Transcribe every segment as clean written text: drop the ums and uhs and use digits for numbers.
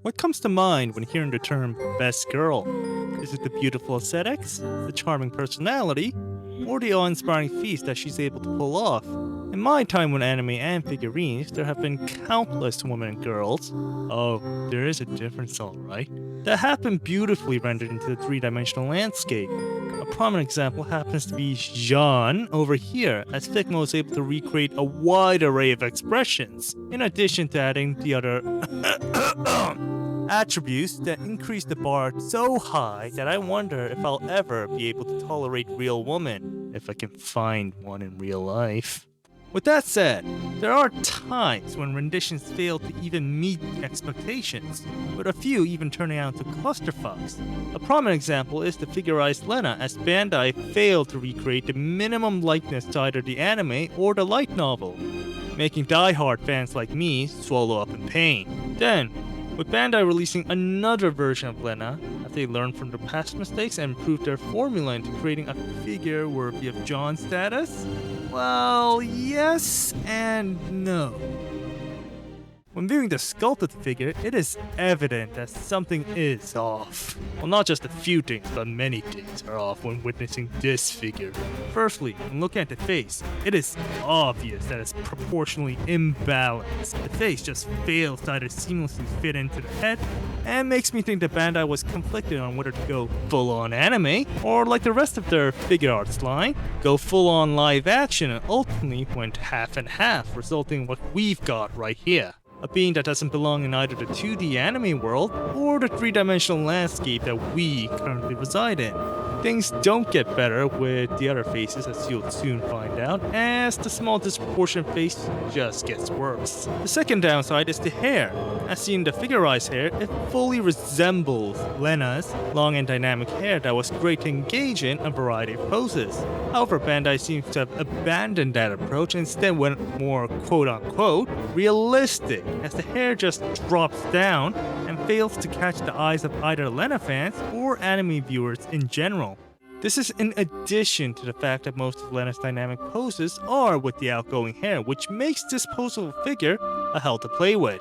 What comes to mind when hearing the term best girl? Is it the beautiful aesthetics, the charming personality, or the awe-inspiring feats that she's able to pull off? In my time with anime and figurines, there have been countless women and girls, oh, there is a difference alright, that have been beautifully rendered into the three-dimensional landscape. A prominent example happens to be Jean over here, as Figma was able to recreate a wide array of expressions, in addition to adding the other attributes that increase the bar so high that I wonder if I'll ever be able to tolerate real women, if I can find one in real life. With that said, there are times when renditions fail to even meet expectations, with a few even turning out into clusterfucks. A prominent example is the figurized Lena, as Bandai failed to recreate the minimum likeness to either the anime or the light novel, making die-hard fans like me swallow up in pain. Then, with Bandai releasing another version of Lena, have they learned from their past mistakes and improved their formula into creating a figure worthy of John's status? Well, yes and no. When viewing the sculpted figure, it is evident that something is off. Well, not just a few things, but many things are off when witnessing this figure. Firstly, when looking at the face, it is obvious that it's proportionally imbalanced. The face just fails to either seamlessly fit into the head, and makes me think that Bandai was conflicted on whether to go full-on anime, or like the rest of their Figuarts line, go full-on live action and ultimately went half and half, resulting in what we've got right here. A being that doesn't belong in either the 2D anime world or the three-dimensional landscape that we currently reside in. Things don't get better with the other faces, as you'll soon find out, as the small disproportionate face just gets worse. The second downside is the hair. As seen in the figurized hair, it fully resembles Lena's long and dynamic hair that was great to engage in a variety of poses. However, Bandai seems to have abandoned that approach and instead went more quote-unquote realistic, as the hair just drops down and fails to catch the eyes of either Lena fans or anime viewers in general. This is in addition to the fact that most of Lena's dynamic poses are with the outgoing hair, which makes this posable figure a hell to play with.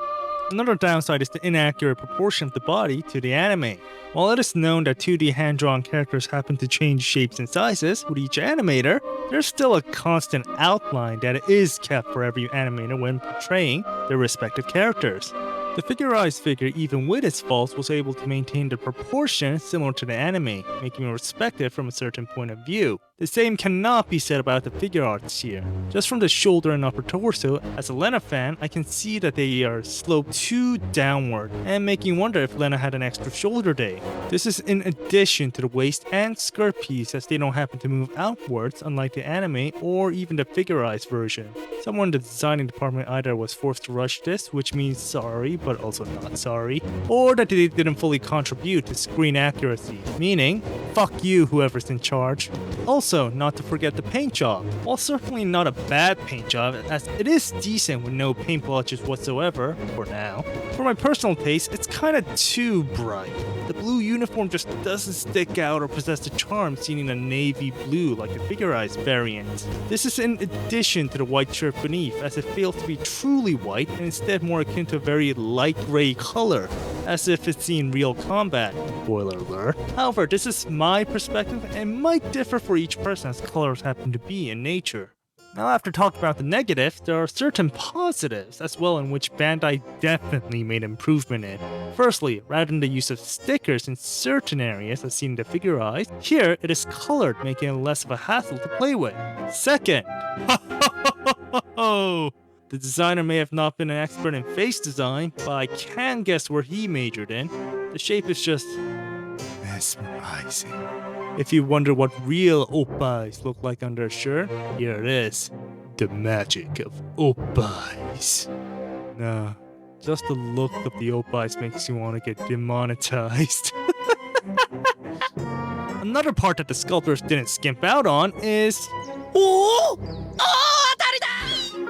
Another downside is the inaccurate proportion of the body to the anime. While it is known that 2D hand-drawn characters happen to change shapes and sizes with each animator, there's still a constant outline that is kept for every animator when portraying their respective characters. The figurized figure, even with its faults, was able to maintain the proportion similar to the anime, making it respected from a certain point of view. The same cannot be said about the Figuarts here. Just from the shoulder and upper torso, as a Lena fan, I can see that they are sloped too downward, and making wonder if Lena had an extra shoulder day. This is in addition to the waist and skirt piece, as they don't happen to move outwards, unlike the anime or even the figurized version. Someone in the designing department either was forced to rush this, which means sorry, but also not sorry, or that they didn't fully contribute to screen accuracy, meaning, fuck you whoever's in charge. Also, not to forget the paint job. While certainly not a bad paint job, as it is decent with no paint blotches whatsoever, for now. For my personal taste, it's kinda too bright. The blue uniform just doesn't stick out or possess the charm seen in a navy blue like the figurized variant. This is in addition to the white shirt beneath, as it fails to be truly white and instead more akin to a very light gray color, as if it's seen real combat. Spoiler alert. However, this is my perspective and might differ for each person as colors happen to be in nature. Now, after talking about the negatives, there are certain positives as well in which Bandai definitely made improvement in. Firstly, rather than the use of stickers in certain areas as seen in the figurized, here it is colored, making it less of a hassle to play with. Second, the designer may have not been an expert in face design, but I can guess where he majored in. The shape is just mesmerizing. If you wonder what real opais look like under a shirt, here it is. The magic of opais. Nah, just the look of the opais makes you want to get demonetized. Another part that the sculptors didn't skimp out on is...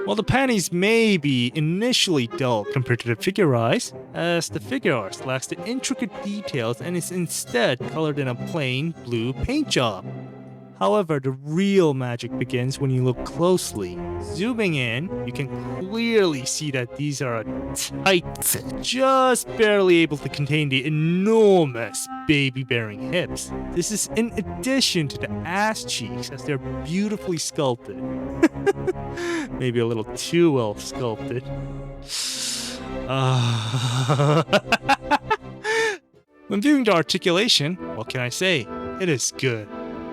While the panties may be initially dull compared to the figurized, as the Figuarts lacks the intricate details and is instead colored in a plain blue paint job. However, the real magic begins when you look closely. Zooming in, you can clearly see that these are a tight fit, just barely able to contain the enormous baby-bearing hips. This is in addition to the ass cheeks, as they're beautifully sculpted. Maybe a little too well sculpted. When viewing the articulation, what can I say? It is good.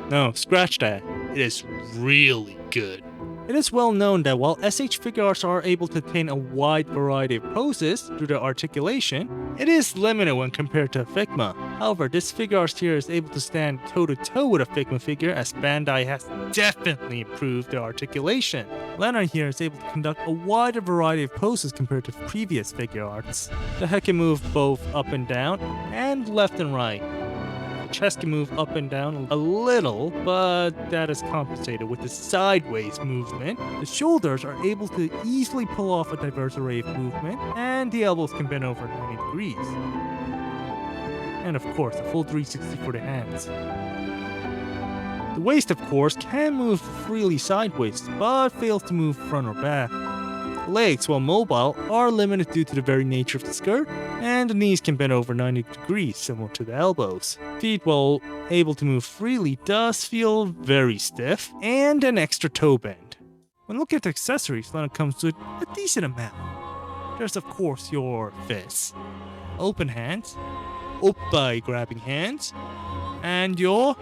No, scratch that. It is really good. It is well known that while SH Figuarts are able to attain a wide variety of poses through their articulation, it is limited when compared to a Figma. However, this Figuarts here is able to stand toe-to-toe with a Figma figure, as Bandai has definitely improved their articulation. Lena here is able to conduct a wider variety of poses compared to previous Figuarts. The head can move both up and down, and left and right. Chest can move up and down a little, but that is compensated with the sideways movement. The shoulders are able to easily pull off a diverse array of movement, and the elbows can bend over 90 degrees. And of course, a full 360 for the hands. The waist, of course, can move freely sideways, but fails to move front or back. Legs, while mobile, are limited due to the very nature of the skirt, and the knees can bend over 90 degrees, similar to the elbows. Feet, while able to move freely, does feel very stiff, and an extra toe bend. When looking at the accessories, Lena comes with a decent amount. There's of course your fists, open hands, oppai grabbing hands, and your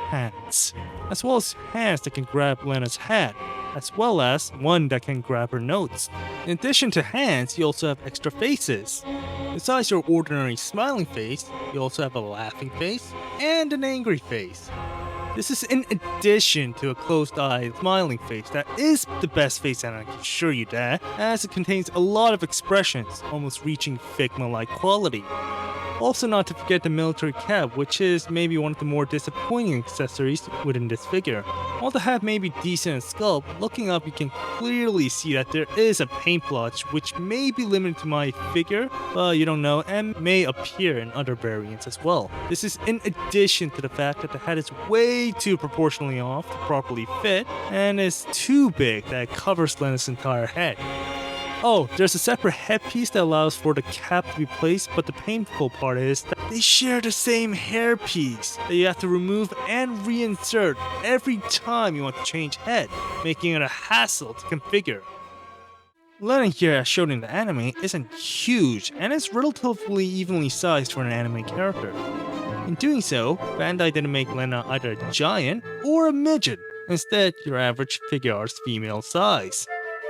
hands, as well as hands that can grab Lena's hat, as well as one that can grab her notes. In addition to hands, you also have extra faces. Besides your ordinary smiling face, you also have a laughing face and an angry face. This is in addition to a closed-eyed smiling face that is the best face, and I can assure you that, as it contains a lot of expressions, almost reaching Figma-like quality. Also, not to forget the military cap, which is maybe one of the more disappointing accessories within this figure. While the hat may be decent in sculpt, looking up you can clearly see that there is a paint blotch which may be limited to my figure, but you don't know, and may appear in other variants as well. This is in addition to the fact that the hat is way too proportionally off to properly fit, and is too big that it covers Lena's entire head. Oh, there's a separate headpiece that allows for the cap to be placed, but the painful part is that they share the same hairpiece that you have to remove and reinsert every time you want to change head, making it a hassle to configure. Lena here, as shown in the anime, isn't huge and is relatively evenly sized for an anime character. In doing so, Bandai didn't make Lena either a giant or a midget, instead your average Figuarts female size.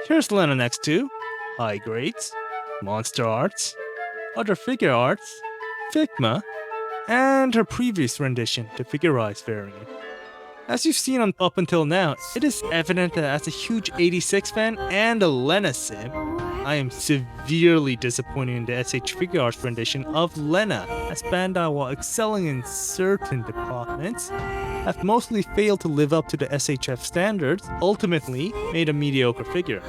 Here's Lena next to High Grades, Monster Arts, other Figuarts, Figma, and her previous rendition, the Figuarts variant. As you've seen up until now, it is evident that as a huge 86 fan and a Lena sim, I am severely disappointed in the SH Figuarts rendition of Lena, as Bandai, while excelling in certain departments, have mostly failed to live up to the SHF standards, ultimately made a mediocre figure.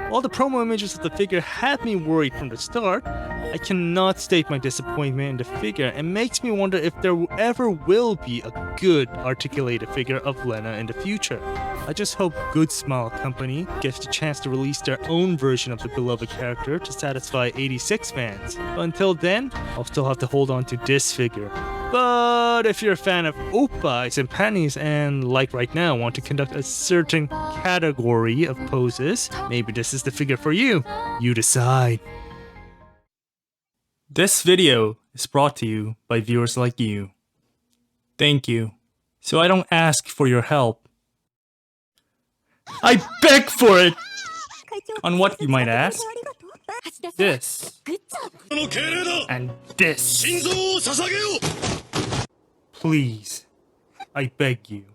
While the promo images of the figure had me worried from the start, I cannot state my disappointment in the figure, and makes me wonder if there ever will be a good articulated figure of Lena in the future. I just hope Good Smile Company gets the chance to release their own version of the beloved character to satisfy 86 fans. But until then, I'll still have to hold on to this figure. But if you're a fan of oppais and panties and, like right now, want to conduct a certain category of poses, maybe this is the figure for you. You decide. This video is brought to you by viewers like you. Thank you. So I don't ask for your help, I beg for it! On what, you might ask? This. And this. Please. I beg you.